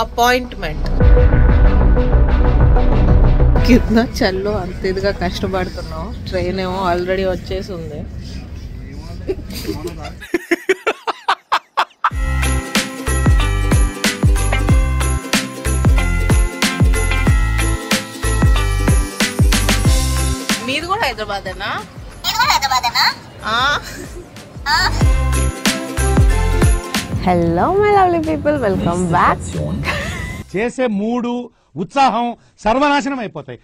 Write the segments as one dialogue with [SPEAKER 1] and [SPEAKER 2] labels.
[SPEAKER 1] Appointment కింద చల్లో అంత ఇదిగా కష్టపడుతున్నావు. ట్రైన్ ఏమో ఆల్రెడీ వచ్చేసి ఉంది. మీది కూడా హైదరాబాదేనా?
[SPEAKER 2] Hello my lovely people, welcome back.
[SPEAKER 3] చేసే మూడు ఉత్సాహం సర్వనాశనం అయిపోతాయి.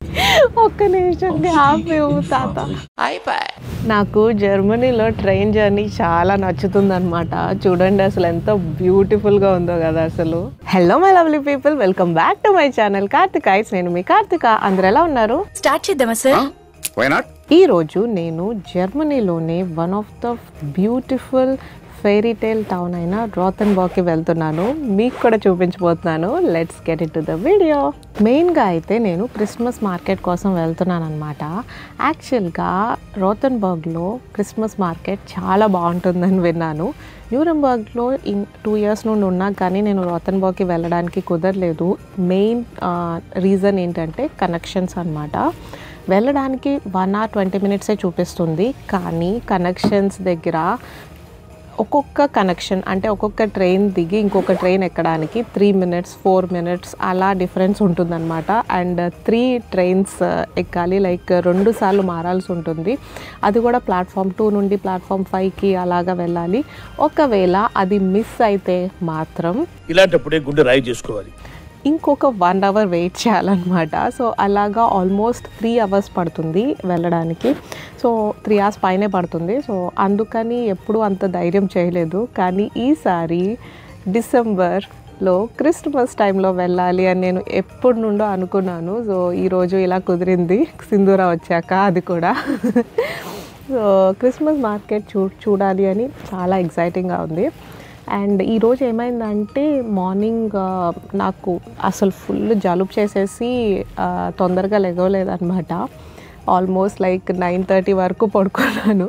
[SPEAKER 2] ఒక్క నిమిషం హ్యాపీ తాత. నాకు జర్మనీలో ట్రైన్ జర్నీ చాలా నచ్చుతుంది అనమాట. చూడండి అసలు ఎంత బ్యూటిఫుల్ గా ఉందో కదా అసలు. Hello my lovely people, welcome back to my channel కార్తికాయ్స్. నేను మీ కార్తిక. అందరు ఎలా ఉన్నారు?
[SPEAKER 4] స్టార్ట్ చేద్దామా సార్?
[SPEAKER 2] ఈ రోజు నేను జర్మనీలోనే one of the beautiful fairy tale town అయిన రోతన్బర్గ్కి వెళ్తున్నాను. మీకు కూడా చూపించబోతున్నాను. Let's get into the video. మెయిన్గా అయితే నేను క్రిస్మస్ మార్కెట్ కోసం వెళ్తున్నాను అనమాట. యాక్చువల్గా రోతన్బర్గ్లో క్రిస్మస్ మార్కెట్ చాలా బాగుంటుందని విన్నాను. న్యూరంబర్గ్లో 2 years నుండి ఉన్నా కానీ నేను రోతన్బర్గ్కి వెళ్ళడానికి కుదరలేదు. మెయిన్ రీజన్ ఏంటంటే కనెక్షన్స్ అనమాట. వెళ్ళడానికి 1 hour 20 minutes చూపిస్తుంది, కానీ కనెక్షన్స్ దగ్గర ఒక్కొక్క కనెక్షన్ అంటే ఒక్కొక్క ట్రైన్ దిగి ఇంకొక ట్రైన్ ఎక్కడానికి 3 minutes 4 minutes అలా డిఫరెన్స్ ఉంటుందన్నమాట. అండ్ 3 trains ఎక్కాలి, లైక్ 2 సార్లు మారాల్సి ఉంటుంది. అది కూడా ప్లాట్ఫామ్ 2 నుండి ప్లాట్ఫామ్ 5కి అలాగా వెళ్ళాలి. ఒకవేళ అది మిస్ అయితే మాత్రం
[SPEAKER 3] ఇలాంటప్పుడే గుండె రాయి చేసుకోవాలి.
[SPEAKER 2] ఇంకొక 1 hour వెయిట్ చేయాలన్నమాట. సో అలాగా ఆల్మోస్ట్ 3 hours పడుతుంది వెళ్ళడానికి. సో 3 hours పైనే పడుతుంది. సో అందుకని ఎప్పుడు అంత ధైర్యం చేయలేదు. కానీ ఈసారి డిసెంబర్లో క్రిస్మస్ టైంలో వెళ్ళాలి అని నేను ఎప్పటి నుండో అనుకున్నాను. సో ఈరోజు ఇలా కుదిరింది, సింధూర వచ్చాక అది కూడా. సో క్రిస్మస్ మార్కెట్ చూడాలి అని చాలా ఎక్సైటింగ్గా ఉంది. అండ్ ఈరోజు ఏమైందంటే మార్నింగ్ నాకు అసలు ఫుల్ జలుబు చేసేసి తొందరగా లెగవలేదన్నమాట. ఆల్మోస్ట్ లైక్ 9:30 వరకు పడుకున్నాను.